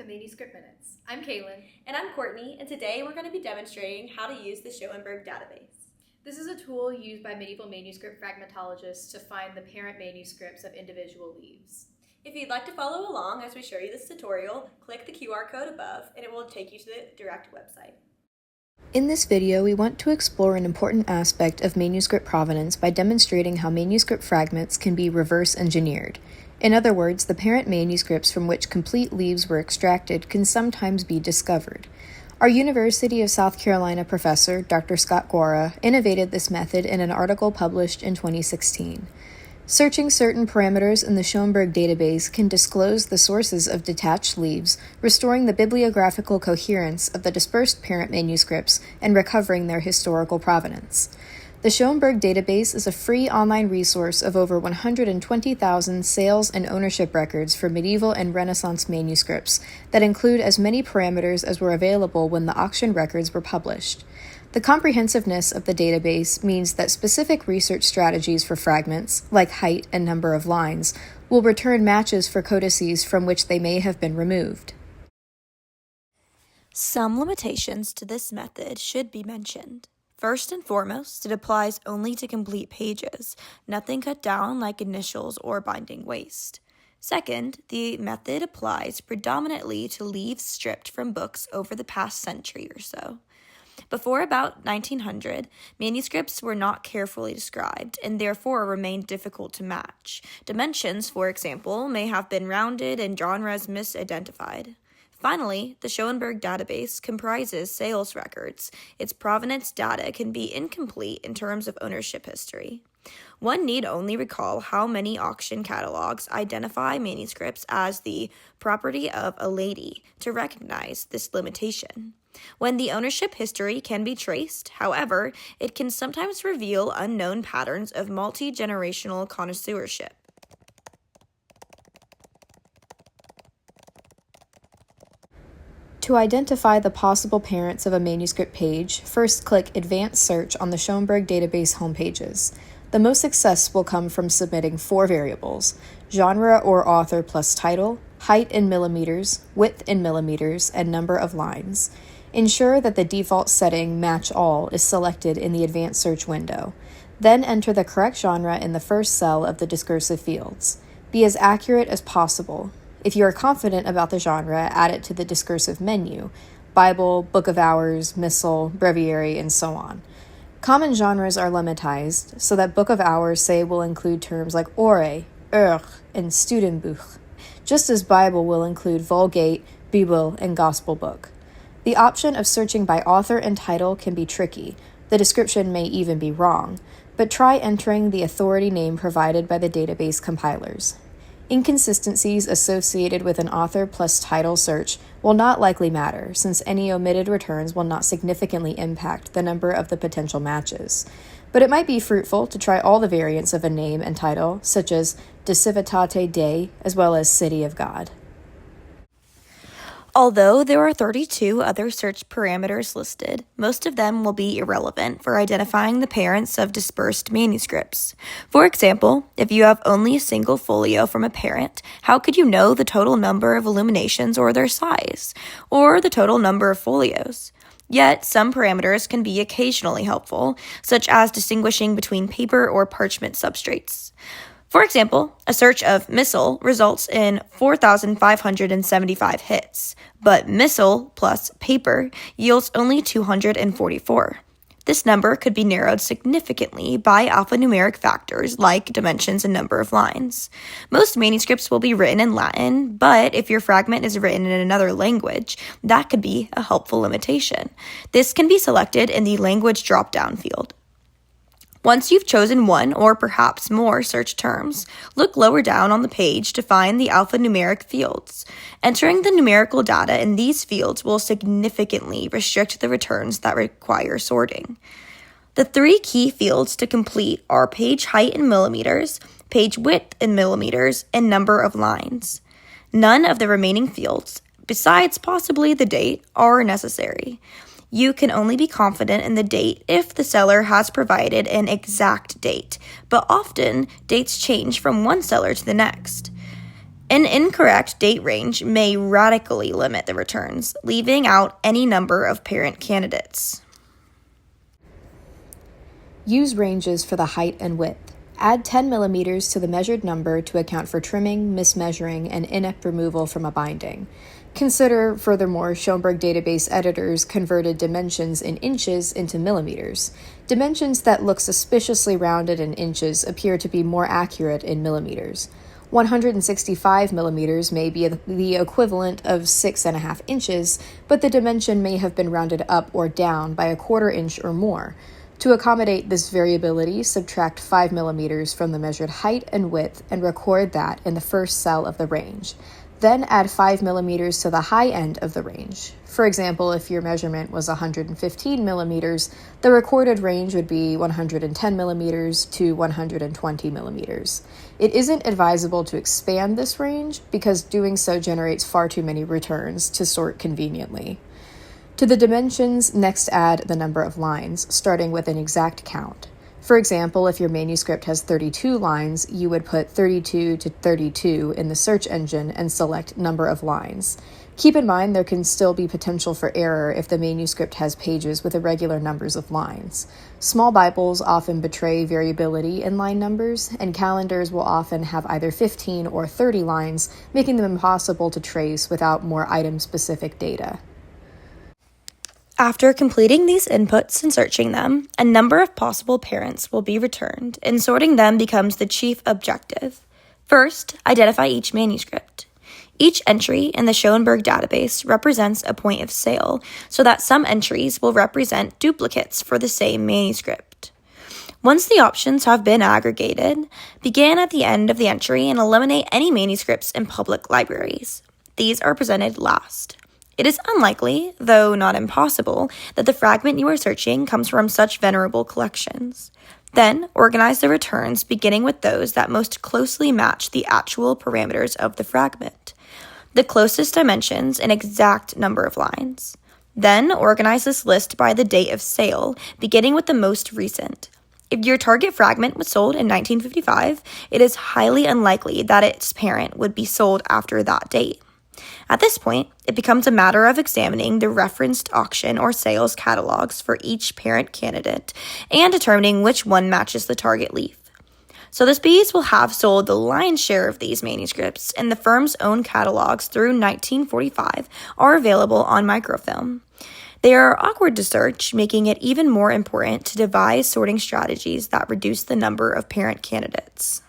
to Manuscript Minutes. I'm Kaylen. And I'm Courtney, and today we're going to be demonstrating how to use the Schoenberg Database. This is a tool used by medieval manuscript fragmentologists to find the parent manuscripts of individual leaves. If you'd like to follow along as we show you this tutorial, click the QR code above and it will take you to the direct website. In this video, we want to explore an important aspect of manuscript provenance by demonstrating how manuscript fragments can be reverse engineered. In other words, the parent manuscripts from which complete leaves were extracted can sometimes be discovered. Our University of South Carolina professor, Dr. Scott Gwara, innovated this method in an article published in 2016. Searching certain parameters in the Schoenberg Database can disclose the sources of detached leaves, restoring the bibliographical coherence of the dispersed parent manuscripts and recovering their historical provenance. The Schoenberg Database is a free online resource of over 120,000 sales and ownership records for medieval and Renaissance manuscripts that include as many parameters as were available when the auction records were published. The comprehensiveness of the database means that specific research strategies for fragments, like height and number of lines, will return matches for codices from which they may have been removed. Some limitations to this method should be mentioned. First and foremost, it applies only to complete pages, nothing cut down like initials or binding waste. Second, the method applies predominantly to leaves stripped from books over the past century or so. Before about 1900, manuscripts were not carefully described and therefore remained difficult to match. Dimensions, for example, may have been rounded and genres misidentified. Finally, the Schoenberg Database comprises sales records. Its provenance data can be incomplete in terms of ownership history. One need only recall how many auction catalogs identify manuscripts as the property of a lady to recognize this limitation. When the ownership history can be traced, however, it can sometimes reveal unknown patterns of multi-generational connoisseurship. To identify the possible parents of a manuscript page, first click Advanced Search on the Schoenberg Database homepages. The most success will come from submitting 4 variables: genre or author plus title, height in millimeters, width in millimeters, and number of lines. Ensure that the default setting Match All is selected in the Advanced Search window. Then enter the correct genre in the first cell of the discursive fields. Be as accurate as possible. If you are confident about the genre, add it to the discursive menu: Bible, Book of Hours, Missal, Breviary, and so on. Common genres are lemmatized, so that Book of Hours, say, will include terms like Ore, and Studenbuch, just as Bible will include Vulgate, Bibel, and Gospel Book. The option of searching by author and title can be tricky. The description may even be wrong, but try entering the authority name provided by the database compilers. Inconsistencies associated with an author plus title search will not likely matter, since any omitted returns will not significantly impact the number of the potential matches. But it might be fruitful to try all the variants of a name and title, such as De Civitate Dei, as well as City of God. Although there are 32 other search parameters listed, most of them will be irrelevant for identifying the parents of dispersed manuscripts. For example, if you have only a single folio from a parent, how could you know the total number of illuminations or their size, or the total number of folios? Yet, some parameters can be occasionally helpful, such as distinguishing between paper or parchment substrates. For example, a search of Missal results in 4,575 hits, but Missal plus paper yields only 244. This number could be narrowed significantly by alphanumeric factors like dimensions and number of lines. Most manuscripts will be written in Latin, but if your fragment is written in another language, that could be a helpful limitation. This can be selected in the language drop-down field. Once you've chosen one or perhaps more search terms, look lower down on the page to find the alphanumeric fields. Entering the numerical data in these fields will significantly restrict the returns that require sorting. The 3 key fields to complete are page height in millimeters, page width in millimeters, and number of lines. None of the remaining fields, besides possibly the date, are necessary. You can only be confident in the date if the seller has provided an exact date, but often dates change from one seller to the next. An incorrect date range may radically limit the returns, leaving out any number of parent candidates. Use ranges for the height and width. Add 10 millimeters to the measured number to account for trimming, mismeasuring, and inept removal from a binding. Consider, furthermore, Schoenberg Database editors converted dimensions in inches into millimeters. Dimensions that look suspiciously rounded in inches appear to be more accurate in millimeters. 165 millimeters may be the equivalent of 6.5 inches, but the dimension may have been rounded up or down by a quarter inch or more. To accommodate this variability, subtract 5 millimeters from the measured height and width and record that in the first cell of the range. Then add 5 millimeters to the high end of the range. For example, if your measurement was 115 millimeters, the recorded range would be 110 millimeters to 120 millimeters. It isn't advisable to expand this range because doing so generates far too many returns to sort conveniently. To the dimensions, next add the number of lines, starting with an exact count. For example, if your manuscript has 32 lines, you would put 32 to 32 in the search engine and select number of lines. Keep in mind there can still be potential for error if the manuscript has pages with irregular numbers of lines. Small Bibles often betray variability in line numbers, and calendars will often have either 15 or 30 lines, making them impossible to trace without more item-specific data. After completing these inputs and searching them, a number of possible parents will be returned, and sorting them becomes the chief objective. First, identify each manuscript. Each entry in the Schoenberg database represents a point of sale, so that some entries will represent duplicates for the same manuscript. Once the options have been aggregated, begin at the end of the entry and eliminate any manuscripts in public libraries. These are presented last. It is unlikely, though not impossible, that the fragment you are searching comes from such venerable collections. Then, organize the returns beginning with those that most closely match the actual parameters of the fragment, the closest dimensions and exact number of lines. Then, organize this list by the date of sale, beginning with the most recent. If your target fragment was sold in 1955, it is highly unlikely that its parent would be sold after that date. At this point, it becomes a matter of examining the referenced auction or sales catalogs for each parent candidate and determining which one matches the target leaf. Sotheby's will have sold the lion's share of these manuscripts, and the firm's own catalogs through 1945 are available on microfilm. They are awkward to search, making it even more important to devise sorting strategies that reduce the number of parent candidates.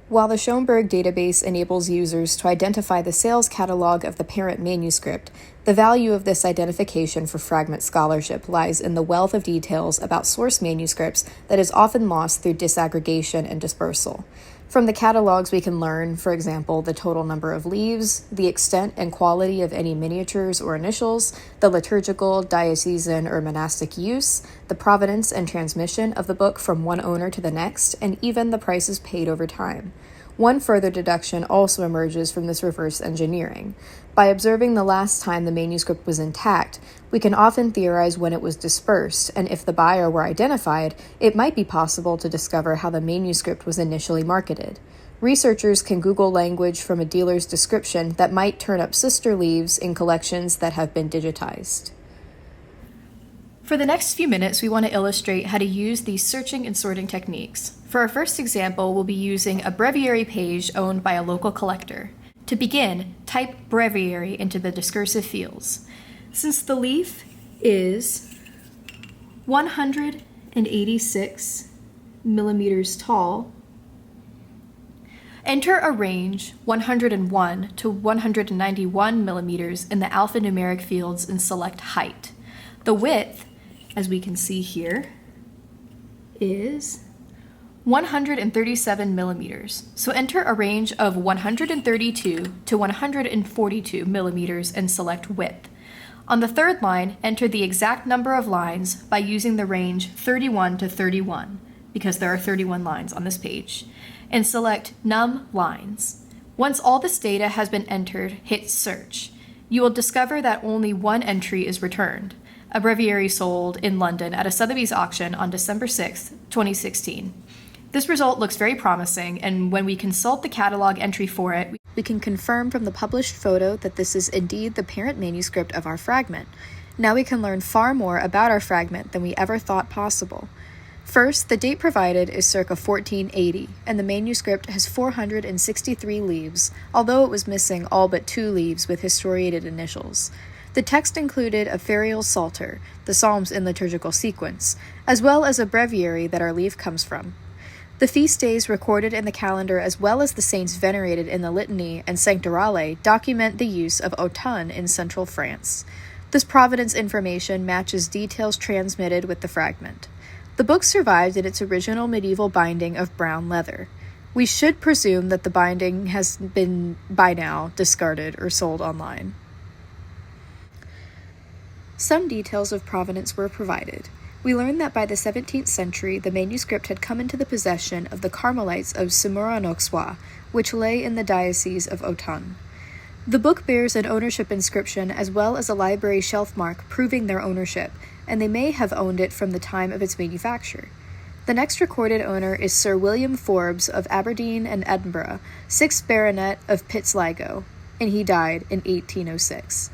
While the Schoenberg database enables users to identify the sales catalog of the parent manuscript, the value of this identification for fragment scholarship lies in the wealth of details about source manuscripts that is often lost through disaggregation and dispersal. From the catalogs, we can learn, for example, the total number of leaves, the extent and quality of any miniatures or initials, the liturgical, diocesan, or monastic use, the provenance and transmission of the book from one owner to the next, and even the prices paid over time. One further deduction also emerges from this reverse engineering. By observing the last time the manuscript was intact, we can often theorize when it was dispersed, and if the buyer were identified, it might be possible to discover how the manuscript was initially marketed. Researchers can Google language from a dealer's description that might turn up sister leaves in collections that have been digitized. For the next few minutes, we want to illustrate how to use these searching and sorting techniques. For our first example, we'll be using a breviary page owned by a local collector. To begin, type breviary into the discursive fields. Since the leaf is 186 millimeters tall, enter a range 101 to 191 millimeters in the alphanumeric fields and select height. The width, as we can see here, is 137 millimeters. So enter a range of 132 to 142 millimeters and select width. On the third line, enter the exact number of lines by using the range 31 to 31, because there are 31 lines on this page, and select num lines. Once all this data has been entered, hit search. You will discover that only one entry is returned, a breviary sold in London at a Sotheby's auction on December 6, 2016. This result looks very promising, and when we consult the catalog entry for it, we can confirm from the published photo that this is indeed the parent manuscript of our fragment. Now we can learn far more about our fragment than we ever thought possible. First, the date provided is circa 1480, and the manuscript has 463 leaves, although it was missing all but 2 leaves with historiated initials. The text included a ferial psalter, the Psalms in liturgical sequence, as well as a breviary that our leaf comes from. The feast days recorded in the calendar, as well as the saints venerated in the Litany and Sanctorale, document the use of automne in central France. This provenance information matches details transmitted with the fragment. The book survived in its original medieval binding of brown leather. We should presume that the binding has been, by now, discarded or sold online. Some details of provenance were provided. We learned that by the 17th century, the manuscript had come into the possession of the Carmelites of Semur-en-Auxois, which lay in the diocese of Autun. The book bears an ownership inscription as well as a library shelf mark proving their ownership, and they may have owned it from the time of its manufacture. The next recorded owner is Sir William Forbes of Aberdeen and Edinburgh, 6th Baronet of Pitsligo, and he died in 1806.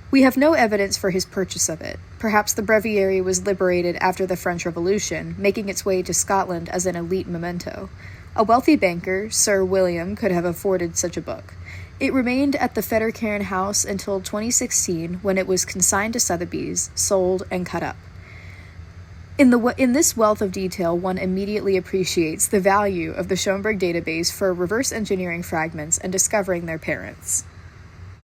We have no evidence for his purchase of it. Perhaps the breviary was liberated after the French Revolution, making its way to Scotland as an elite memento. A wealthy banker, Sir William, could have afforded such a book. It remained at the Fettercairn House until 2016, when it was consigned to Sotheby's, sold, and cut up. In this wealth of detail, one immediately appreciates the value of the Schoenberg Database for reverse engineering fragments and discovering their parents.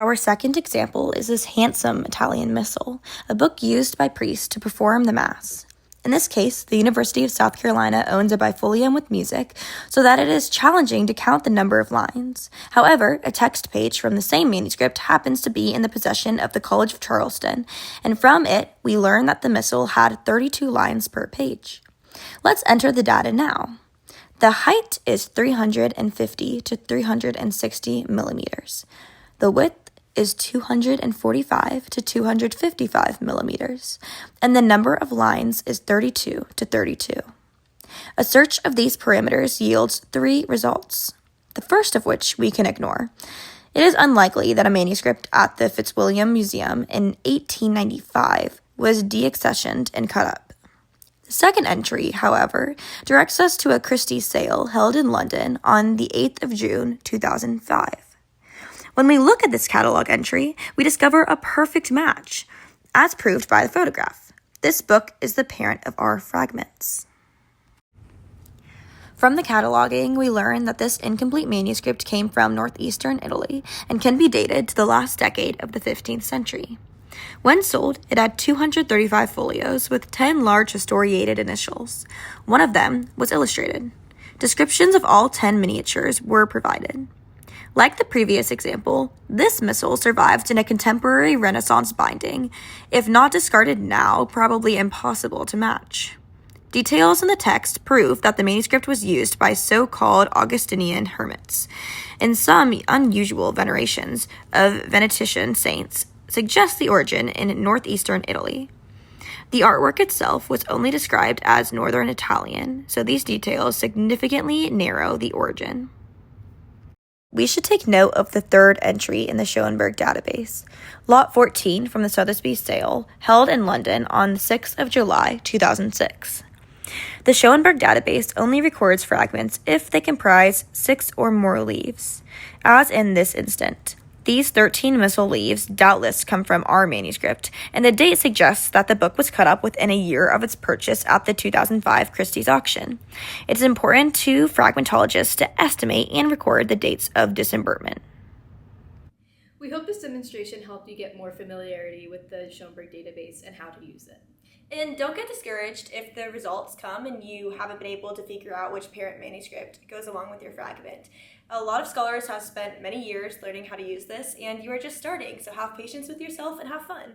Our second example is this handsome Italian missal, a book used by priests to perform the Mass. In this case, the University of South Carolina owns a bifolium with music, so that it is challenging to count the number of lines. However, a text page from the same manuscript happens to be in the possession of the College of Charleston, and from it, we learn that the missal had 32 lines per page. Let's enter the data now. The height is 350 to 360 millimeters. The width is 245 to 255 millimeters, and the number of lines is 32 to 32. A search of these parameters yields 3 results, the first of which we can ignore. It is unlikely that a manuscript at the Fitzwilliam Museum in 1895 was deaccessioned and cut up. The second entry, however, directs us to a Christie's sale held in London on the 8th of June, 2005. When we look at this catalog entry, we discover a perfect match, as proved by the photograph. This book is the parent of our fragments. From the cataloging, we learn that this incomplete manuscript came from northeastern Italy and can be dated to the last decade of the 15th century. When sold, it had 235 folios with 10 large historiated initials. One of them was illustrated. Descriptions of all 10 miniatures were provided. Like the previous example, this missal survived in a contemporary Renaissance binding. If not discarded now, probably impossible to match. Details in the text prove that the manuscript was used by so-called Augustinian hermits, and some unusual venerations of Venetian saints suggest the origin in northeastern Italy. The artwork itself was only described as Northern Italian, so these details significantly narrow the origin. We should take note of the third entry in the Schoenberg Database, Lot 14 from the Sotheby's sale, held in London on the 6th of July, 2006. The Schoenberg Database only records fragments if they comprise 6 or more leaves. As in this instant, these 13 missal leaves doubtless come from our manuscript, and the date suggests that the book was cut up within a year of its purchase at the 2005 Christie's auction. It's important to fragmentologists to estimate and record the dates of disemburtment. We hope this demonstration helped you get more familiarity with the Schoenberg database and how to use it. And don't get discouraged if the results come and you haven't been able to figure out which parent manuscript goes along with your fragment. A lot of scholars have spent many years learning how to use this, and you are just starting, so have patience with yourself and have fun.